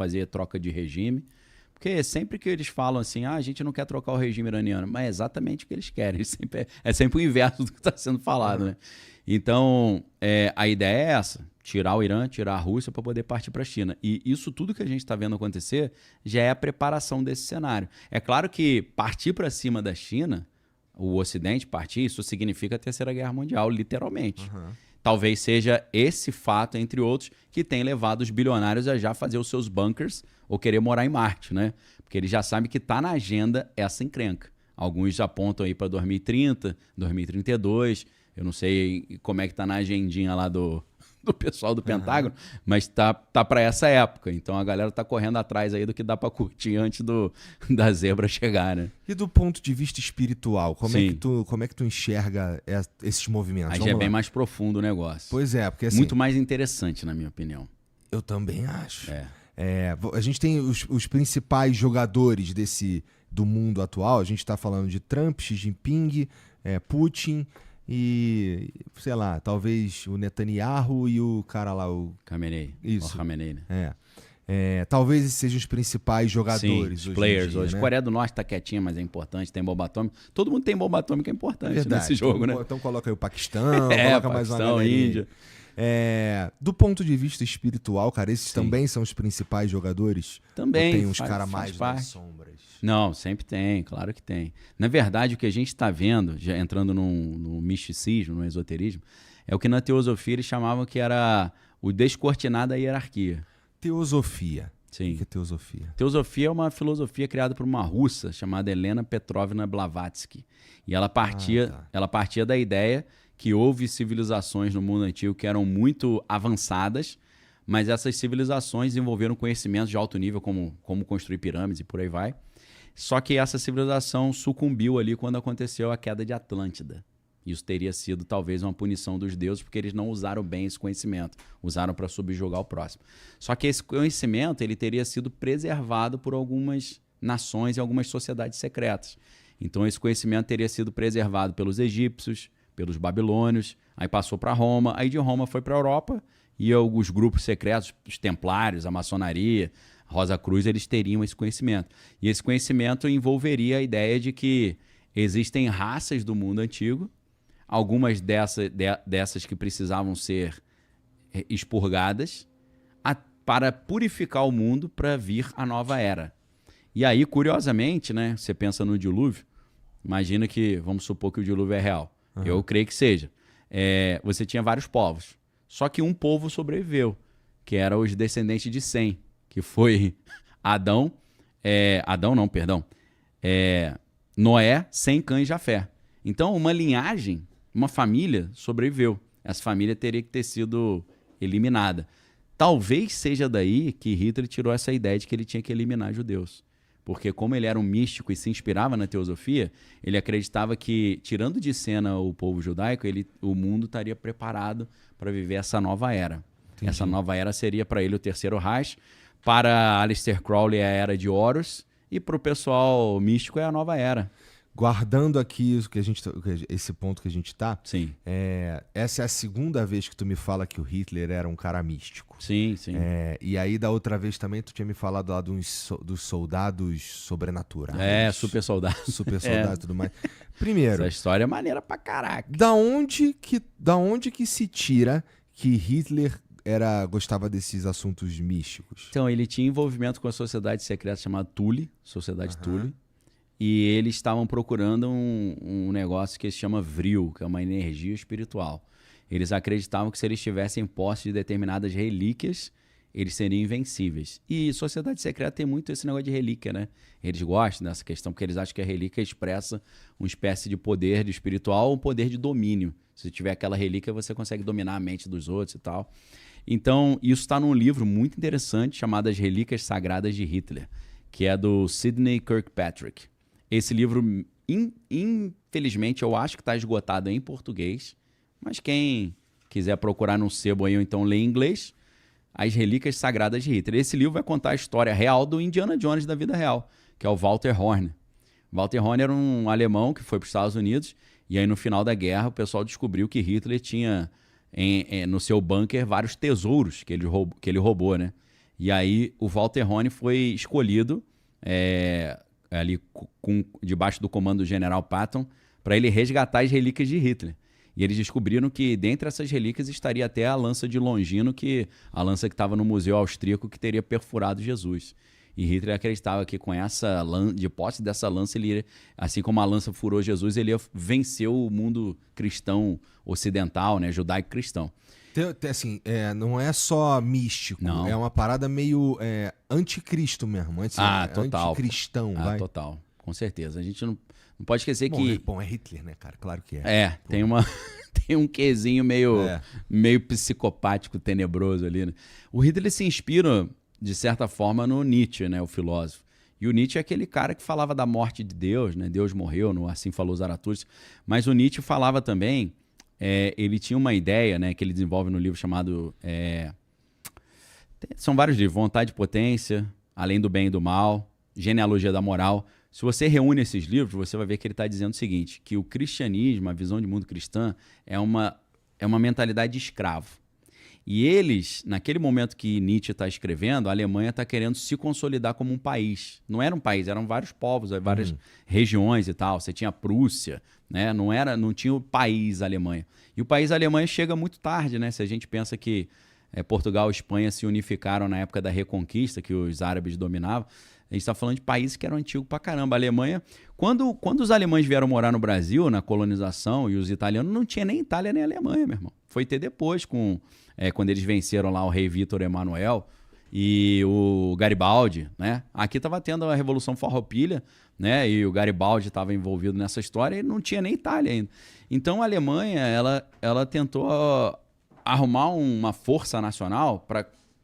fazer troca de regime. Porque sempre que eles falam assim, a gente não quer trocar o regime iraniano, mas é exatamente o que eles querem. É sempre o inverso do que está sendo falado, né? Então, a ideia é essa, tirar o Irã, tirar a Rússia para poder partir para a China. E isso tudo que a gente está vendo acontecer já é a preparação desse cenário. É claro que partir para cima da China, o Ocidente partir, isso significa a Terceira Guerra Mundial, literalmente. Talvez seja esse fato, entre outros, que tem levado os bilionários a já fazer os seus bunkers ou querer morar em Marte, né? Porque eles já sabem que está na agenda essa encrenca. Alguns já apontam aí para 2030, 2032. Eu não sei como é que está na agendinha lá do pessoal do Pentágono, mas tá para essa época. Então a galera tá correndo atrás aí do que dá para curtir antes da zebra chegar, né? E do ponto de vista espiritual, como é que tu enxerga esses movimentos? Aí já é bem mais profundo o negócio. Pois é, porque assim... Muito mais interessante, na minha opinião. Eu também acho. A gente tem os principais jogadores do mundo atual. A gente tá falando de Trump, Xi Jinping, Putin... E, sei lá, talvez o Netanyahu e o cara lá, o... Khamenei. Isso. O Khamenei, né? Talvez esses sejam os principais jogadores. Sim, os players hoje. Né? Coreia do Norte tá quietinha, mas é importante, tem bomba atômica. Todo mundo tem bomba atômica, é importante nesse jogo, então, né? Então coloca aí o Paquistão, coloca mais uma galerinha. Índia. Do ponto de vista espiritual, cara, esses também são os principais jogadores? Também. Ou tem uns caras mais nas sombras? Não, sempre tem, claro que tem. Na verdade, o que a gente está vendo, já entrando no misticismo, no esoterismo, é o que na teosofia eles chamavam que era o descortinar da hierarquia. Teosofia. Sim. O que é teosofia? Teosofia é uma filosofia criada por uma russa chamada Helena Petrovna Blavatsky. E ela partia da ideia que houve civilizações no mundo antigo que eram muito avançadas, mas essas civilizações desenvolveram conhecimentos de alto nível, como construir pirâmides e por aí vai. Só que essa civilização sucumbiu ali quando aconteceu a queda de Atlântida. Isso teria sido talvez uma punição dos deuses, porque eles não usaram bem esse conhecimento, usaram para subjugar o próximo. Só que esse conhecimento ele teria sido preservado por algumas nações e algumas sociedades secretas. Então esse conhecimento teria sido preservado pelos egípcios, pelos babilônios, aí passou para Roma, aí de Roma foi para a Europa, e os grupos secretos, os templários, a maçonaria, a Rosa Cruz, eles teriam esse conhecimento. E esse conhecimento envolveria a ideia de que existem raças do mundo antigo, algumas dessas que precisavam ser expurgadas para purificar o mundo para vir a nova era. E aí, curiosamente, né, você pensa no dilúvio, imagina que, vamos supor que o dilúvio é real. Eu creio que seja. Você tinha vários povos. Só que um povo sobreviveu, que era os descendentes de Sem, que foi Noé, Sem, Cã e Jafé. Então, uma linhagem, uma família sobreviveu. Essa família teria que ter sido eliminada. Talvez seja daí que Hitler tirou essa ideia de que ele tinha que eliminar judeus. Porque como ele era um místico e se inspirava na teosofia, ele acreditava que, tirando de cena o povo judaico, o mundo estaria preparado para viver essa nova era. Entendi. Essa nova era seria para ele o Terceiro Reich, para Aleister Crowley é a Era de Horus, e para o pessoal místico é a nova era. Guardando aqui esse ponto que a gente tá, sim. Essa é a segunda vez que tu me fala que o Hitler era um cara místico. Sim, sim. E aí da outra vez também tu tinha me falado lá dos soldados sobrenaturais. Super soldados. Super soldados e tudo mais. Primeiro... Essa história é maneira pra caraca. Da onde que se tira que Hitler gostava desses assuntos místicos? Então, ele tinha envolvimento com a sociedade secreta chamada Thule, Sociedade Thule. E eles estavam procurando um negócio que se chama Vril, que é uma energia espiritual. Eles acreditavam que se eles tivessem posse de determinadas relíquias, eles seriam invencíveis. E sociedade secreta tem muito esse negócio de relíquia, né? Eles gostam dessa questão, porque eles acham que a relíquia expressa uma espécie de poder de espiritual ou um poder de domínio. Se tiver aquela relíquia, você consegue dominar a mente dos outros e tal. Então, isso está num livro muito interessante chamado As Relíquias Sagradas de Hitler, que é do Sidney Kirkpatrick. Esse livro, infelizmente, eu acho que está esgotado em português, mas quem quiser procurar num sebo aí ou então ler em inglês, As Relíquias Sagradas de Hitler. Esse livro vai contar a história real do Indiana Jones da vida real, que é o Walter Horn. Walter Horn era um alemão que foi para os Estados Unidos, e aí no final da guerra o pessoal descobriu que Hitler tinha no seu bunker vários tesouros que ele roubou, né? E aí o Walter Rönne foi escolhido ali debaixo do comando do general Patton para ele resgatar as relíquias de Hitler. E eles descobriram que dentre essas relíquias estaria até a lança de Longino, a lança que estava no Museu Austríaco, que teria perfurado Jesus. E Hitler acreditava que com de posse dessa lança, assim como a lança furou Jesus, ele ia vencer o mundo cristão ocidental, né, judaico-cristão. Assim, não é só místico, não. É uma parada meio anticristo mesmo. Total. Anticristão, vai. Total, com certeza. A gente não pode esquecer que... Bom, é Hitler, né, cara? Claro que é. Tem um quezinho meio psicopático, tenebroso ali, né? O Hitler se inspira, de certa forma, no Nietzsche, né, o filósofo. E o Nietzsche é aquele cara que falava da morte de Deus, né? Deus morreu, Assim Falou Zaratustra. Mas o Nietzsche falava também... ele tinha uma ideia, né, que ele desenvolve no livro chamado... são vários livros. Vontade e Potência, Além do Bem e do Mal, Genealogia da Moral. Se você reúne esses livros, você vai ver que ele está dizendo o seguinte, que o cristianismo, a visão de mundo cristã, é uma mentalidade de escravo. E eles, naquele momento que Nietzsche está escrevendo, a Alemanha está querendo se consolidar como um país. Não era um país, eram vários povos, várias regiões e tal. Você tinha a Prússia, né? Não tinha o país Alemanha. E o país Alemanha chega muito tarde, né? Se a gente pensa que Portugal e Espanha se unificaram na época da Reconquista, que os árabes dominavam, a gente está falando de países que eram antigos pra caramba. A Alemanha, quando os alemães vieram morar no Brasil, na colonização, e os italianos, não tinha nem Itália nem Alemanha, meu irmão. Foi ter depois, quando eles venceram lá o rei Vítor Emanuel e o Garibaldi, né? Aqui estava tendo a Revolução Farroupilha, né? E o Garibaldi estava envolvido nessa história e não tinha nem Itália ainda. Então a Alemanha, ela tentou arrumar uma força nacional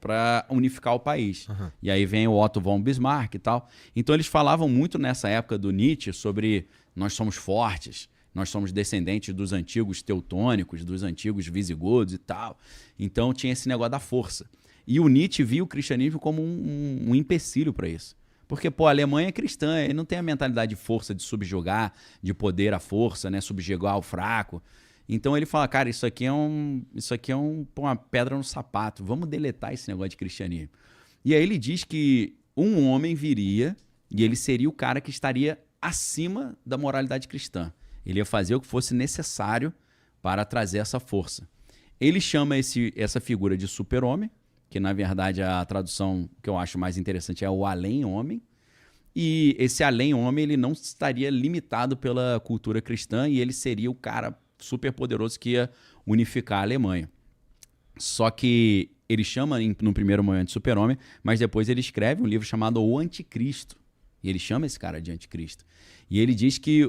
para unificar o país. Uhum. E aí vem o Otto von Bismarck e tal. Então eles falavam muito nessa época do Nietzsche sobre nós somos fortes, nós somos descendentes dos antigos teutônicos, dos antigos visigodos e tal. Então tinha esse negócio da força. E o Nietzsche via o cristianismo como um empecilho para isso. Porque, a Alemanha é cristã, ele não tem a mentalidade de força, de subjugar, de poder à força, né? Subjugar ao fraco. Então ele fala, cara, isso aqui é uma pedra no sapato, vamos deletar esse negócio de cristianismo. E aí ele diz que um homem viria e ele seria o cara que estaria acima da moralidade cristã. Ele ia fazer o que fosse necessário para trazer essa força. Ele chama essa figura de super-homem, que na verdade a tradução que eu acho mais interessante é o além-homem. E esse além-homem ele não estaria limitado pela cultura cristã e ele seria o cara super poderoso que ia unificar a Alemanha. Só que ele chama no primeiro momento de super-homem, mas depois ele escreve um livro chamado O Anticristo. E ele chama esse cara de Anticristo. E ele diz que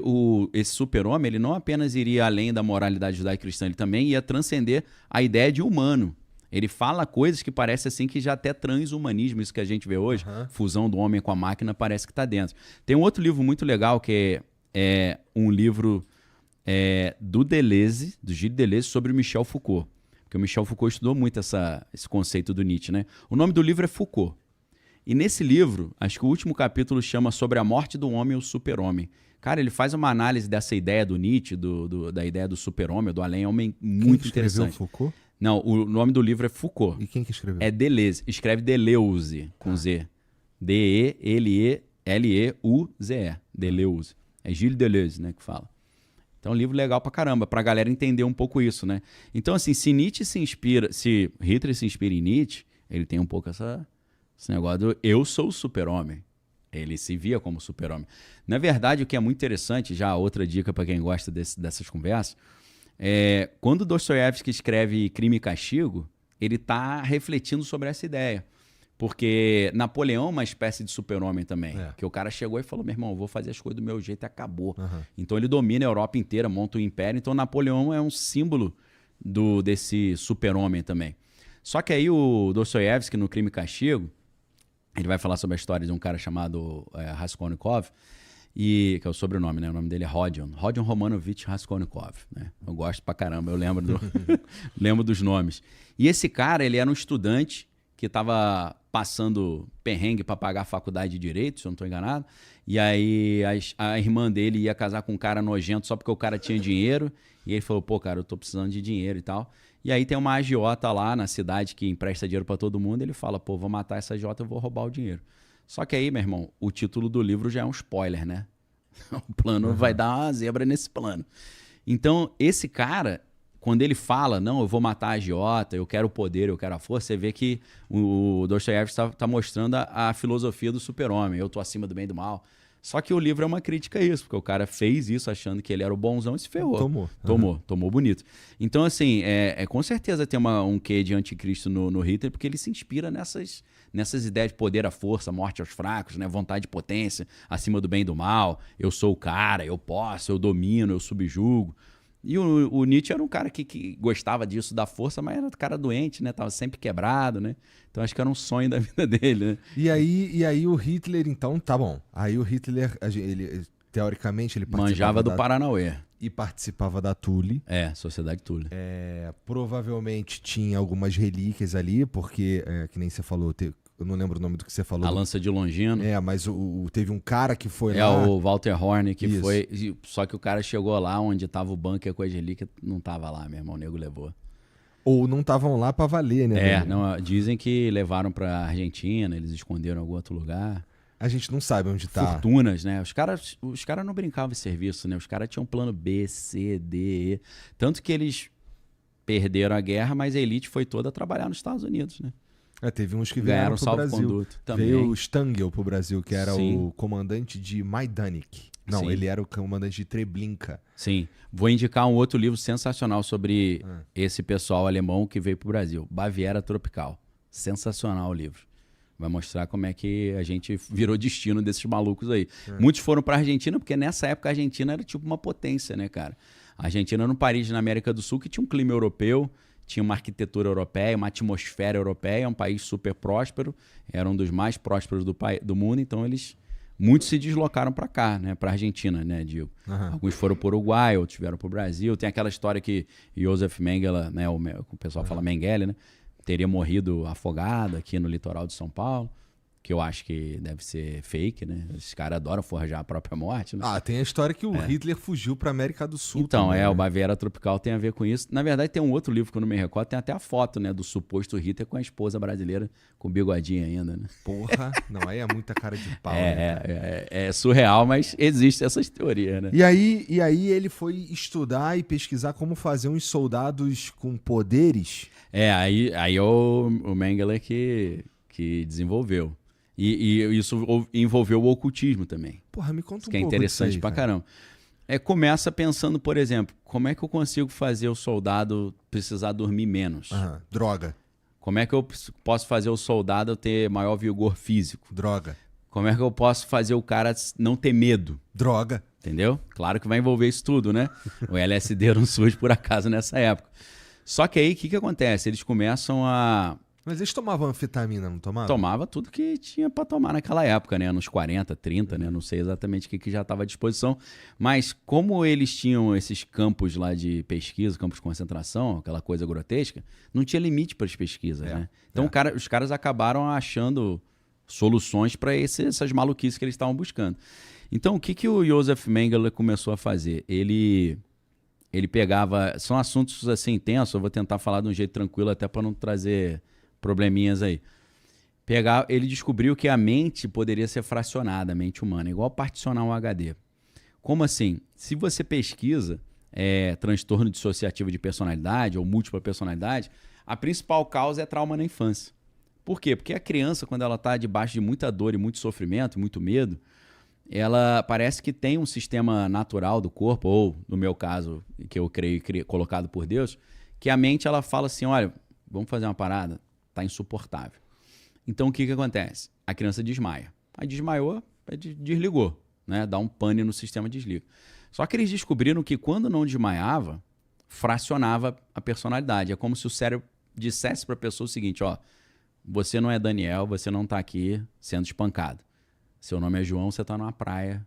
esse super-homem ele não apenas iria além da moralidade judaico-cristã, ele também ia transcender a ideia de humano. Ele fala coisas que parece assim que já até transhumanismo, isso que a gente vê hoje, fusão do homem com a máquina, parece que está dentro. Tem um outro livro muito legal que é um livro do Gilles Deleuze, sobre o Michel Foucault. Porque o Michel Foucault estudou muito esse conceito do Nietzsche, né? O nome do livro é Foucault. E nesse livro, acho que o último capítulo chama Sobre a Morte do Homem e o Super-Homem. Cara, ele faz uma análise dessa ideia do Nietzsche, da ideia do super-homem, do além-homem, muito interessante. Foucault? Não, o nome do livro é Foucault. E quem que escreveu? É Deleuze. Escreve Deleuze, com Z. D-E-L-E-L-E-U-Z-E. Deleuze. É Gilles Deleuze, né, que fala. Então, é um livro legal pra caramba, pra galera entender um pouco isso, né? Então, assim, se Hitler se inspira em Nietzsche, ele tem um pouco esse negócio do eu sou o super-homem. Ele se via como super-homem. Na verdade, o que é muito interessante, já outra dica para quem gosta dessas conversas, quando Dostoiévski escreve Crime e Castigo, ele está refletindo sobre essa ideia. Porque Napoleão é uma espécie de super-homem também. Que o cara chegou e falou, meu irmão, eu vou fazer as coisas do meu jeito e acabou. Uhum. Então ele domina a Europa inteira, monta um império. Então Napoleão é um símbolo desse super-homem também. Só que aí o Dostoiévski, no Crime e Castigo, ele vai falar sobre a história de um cara chamado Raskolnikov, que é o sobrenome, né? O nome dele é Rodion Romanovich Raskolnikov, né? Eu gosto pra caramba, eu lembro dos nomes. E esse cara, ele era um estudante que estava passando perrengue para pagar a faculdade de Direito, se eu não estou enganado, e aí a irmã dele ia casar com um cara nojento só porque o cara tinha dinheiro, e ele falou, pô, cara, eu tô precisando de dinheiro e tal. E aí tem uma agiota lá na cidade que empresta dinheiro para todo mundo. Ele fala, pô, vou matar essa agiota, eu vou roubar o dinheiro. Só que aí, meu irmão, o título do livro já é um spoiler, né? O plano vai dar uma zebra nesse plano. Então, esse cara, quando ele fala, não, eu vou matar a agiota, eu quero o poder, eu quero a força, você vê que o Dostoiévski tá mostrando a filosofia do super-homem. Eu tô acima do bem e do mal. Só que o livro é uma crítica a isso, porque o cara fez isso achando que ele era o bonzão e se ferrou. Tomou bonito. Então, assim, com certeza tem um quê de anticristo no Hitler, porque ele se inspira nessas ideias de poder, a força, morte aos fracos, né? Vontade de potência, acima do bem e do mal. Eu sou o cara, eu posso, eu domino, eu subjugo. E o Nietzsche era um cara que gostava disso, da força, mas era um cara doente, né? Tava sempre quebrado, né? Então acho que era um sonho da vida dele, né? E aí o Hitler, então, tá bom. Aí o Hitler, ele teoricamente, ele participava manjava do Paranauê. E participava da Thule. Sociedade Thule. Provavelmente tinha algumas relíquias ali, porque, que nem você falou, eu não lembro o nome do que você falou. A lança de Longino. Mas teve um cara que foi lá. O Walter Horn, que foi. Só que o cara chegou lá onde tava o bunker com as relíquias, não tava lá, meu irmão, o nego levou. Ou não estavam lá pra valer, né? Dizem que levaram pra Argentina, eles esconderam em algum outro lugar. A gente não sabe onde tá. Fortunas, né? Os caras não brincavam de serviço, né? Os caras tinham plano B, C, D, E. Tanto que eles perderam a guerra, mas a elite foi toda trabalhar nos Estados Unidos, né? Teve uns que vieram pro Brasil. Também. Veio o Stangl pro Brasil, que era o comandante de Majdanek. Não, ele era o comandante de Treblinka. Sim. Vou indicar um outro livro sensacional sobre esse pessoal alemão que veio pro Brasil. Baviera Tropical. Sensacional o livro. Vai mostrar como é que a gente virou destino desses malucos aí. Muitos foram pra Argentina, porque nessa época a Argentina era tipo uma potência, né, cara? A Argentina era um país na América do Sul que tinha um clima europeu, tinha uma arquitetura europeia, uma atmosfera europeia, um país super próspero, era um dos mais prósperos do mundo, então muitos se deslocaram para cá, né, para Argentina, né, digo. Alguns foram para o Uruguai, outros vieram para o Brasil. Tem aquela história que Josef Mengele, né, o pessoal fala Mengele, né, teria morrido afogado aqui no litoral de São Paulo, que eu acho que deve ser fake, né? Esses caras adoram forjar a própria morte, né? Tem a história que o Hitler fugiu pra América do Sul. Então, também, o Baviera Tropical tem a ver com isso. Na verdade, tem um outro livro que eu não me recordo, tem até a foto, né, do suposto Hitler com a esposa brasileira, com bigodinho ainda, né? Porra, não, aí é muita cara de pau, é surreal, mas existe essas teorias, né? E aí ele foi estudar e pesquisar como fazer uns soldados com poderes. Aí é o Mengele que desenvolveu. E isso envolveu o ocultismo também. Porra, me conta um pouco. Que é interessante aí, pra caramba. Começa pensando, por exemplo, como é que eu consigo fazer o soldado precisar dormir menos? Droga. Como é que eu posso fazer o soldado ter maior vigor físico? Droga. Como é que eu posso fazer o cara não ter medo? Droga. Entendeu? Claro que vai envolver isso tudo, né? O LSD não surge por acaso nessa época. Só que aí, o que acontece? Eles começam a... Mas eles tomavam anfetamina, não tomavam? Tomava tudo que tinha para tomar naquela época, né? Anos 40, 30, né? Não sei exatamente o que já estava à disposição. Mas como eles tinham esses campos lá de pesquisa, campos de concentração, aquela coisa grotesca, não tinha limite para as pesquisas, né? Então os caras acabaram achando soluções para essas maluquices que eles estavam buscando. Então o que o Josef Mengele começou a fazer? Ele pegava... São assuntos assim intensos, eu vou tentar falar de um jeito tranquilo até para não trazer... probleminhas aí. Ele descobriu que a mente poderia ser fracionada, a mente humana, igual particionar um HD. Como assim? Se você pesquisa transtorno dissociativo de personalidade ou múltipla personalidade, a principal causa é trauma na infância. Por quê? Porque a criança, quando ela está debaixo de muita dor e muito sofrimento, muito medo, ela parece que tem um sistema natural do corpo, ou no meu caso, que eu creio colocado por Deus, que a mente ela fala assim, olha, vamos fazer uma parada, tá insuportável. Então o que acontece? A criança desmaia. Aí desmaiou, desligou, né? Dá um pane no sistema, desliga. Só que eles descobriram que quando não desmaiava, fracionava a personalidade. É como se o cérebro dissesse para a pessoa o seguinte, ó, você não é Daniel, você não tá aqui sendo espancado. Seu nome é João, você tá numa praia,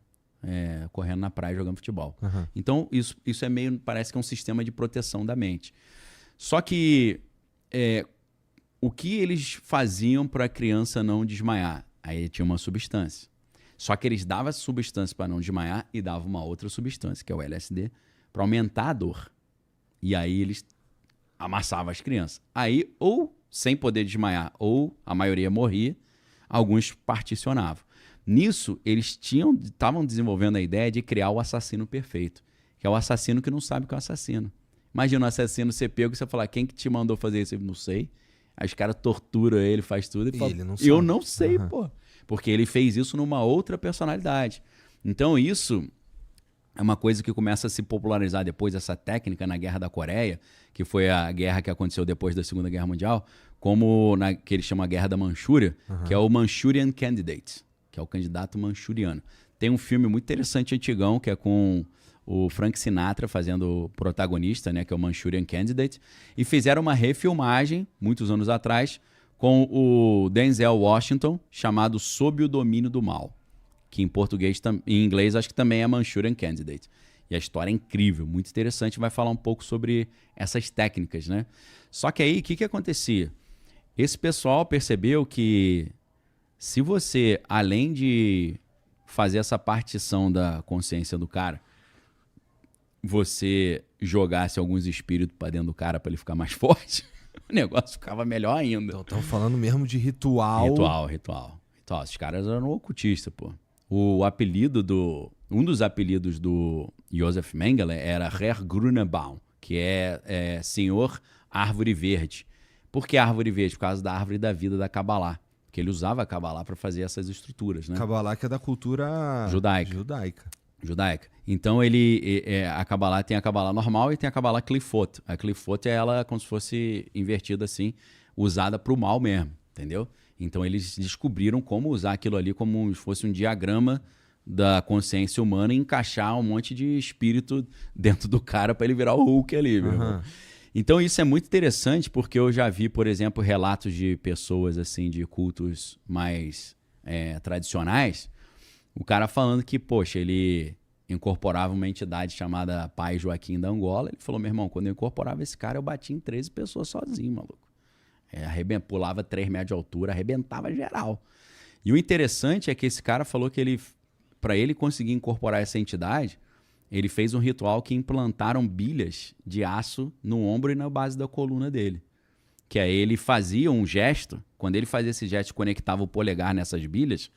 correndo na praia jogando futebol. Então isso é meio, parece que é um sistema de proteção da mente. Só que o que eles faziam para a criança não desmaiar? Aí tinha uma substância. Só que eles davam essa substância para não desmaiar e davam uma outra substância, que é o LSD, para aumentar a dor. E aí eles amassava as crianças. Aí, ou sem poder desmaiar, ou a maioria morria, alguns particionavam. Nisso, eles estavam desenvolvendo a ideia de criar o assassino perfeito, que é o assassino que não sabe que é o assassino. Imagina um assassino ser pego e você falar, quem que te mandou fazer isso? Eu não sei. Aí os caras torturam ele, faz tudo e fala, eu não sei, pô. Porque ele fez isso numa outra personalidade. Então isso é uma coisa que começa a se popularizar depois, essa técnica na Guerra da Coreia, que foi a guerra que aconteceu depois da Segunda Guerra Mundial, como que eles chamam a Guerra da Manchúria, que é o Manchurian Candidate, que é o candidato manchuriano. Tem um filme muito interessante, antigão, que é com o Frank Sinatra fazendo o protagonista, né, que é o Manchurian Candidate, e fizeram uma refilmagem, muitos anos atrás, com o Denzel Washington, chamado Sob o Domínio do Mal, que em português, em inglês, acho que também é Manchurian Candidate. E a história é incrível, muito interessante, vai falar um pouco sobre essas técnicas, né? Só que aí, o que acontecia? Esse pessoal percebeu que se você, além de fazer essa partição da consciência do cara, você jogasse alguns espíritos para dentro do cara para ele ficar mais forte, o negócio ficava melhor ainda. Então, estamos falando mesmo de ritual. Ritual. Esses caras eram ocultistas, pô. Um dos apelidos do Josef Mengele era Herr Grünebaum, que é Senhor Árvore Verde. Por que Árvore Verde? Por causa da árvore da vida da Kabbalah. Porque ele usava a Kabbalah para fazer essas estruturas, né? Kabbalah que é da cultura judaica. Então, a Kabbalah tem a Kabbalah normal e tem a Kabbalah Clifot. A Clifot é ela como se fosse invertida assim, usada para o mal mesmo, entendeu? Então, eles descobriram como usar aquilo ali como se fosse um diagrama da consciência humana e encaixar um monte de espírito dentro do cara para ele virar o Hulk ali, meu irmão. Então, isso é muito interessante porque eu já vi, por exemplo, relatos de pessoas assim de cultos mais tradicionais, o cara falando que, poxa, ele incorporava uma entidade chamada Pai Joaquim da Angola. Ele falou, meu irmão, quando eu incorporava esse cara, eu batia em 13 pessoas sozinho, maluco. Pulava 3 metros de altura, arrebentava geral. E o interessante é que esse cara falou que para ele conseguir incorporar essa entidade, ele fez um ritual que implantaram bilhas de aço no ombro e na base da coluna dele. Que aí ele fazia um gesto, quando ele fazia esse gesto, conectava o polegar nessas bilhas,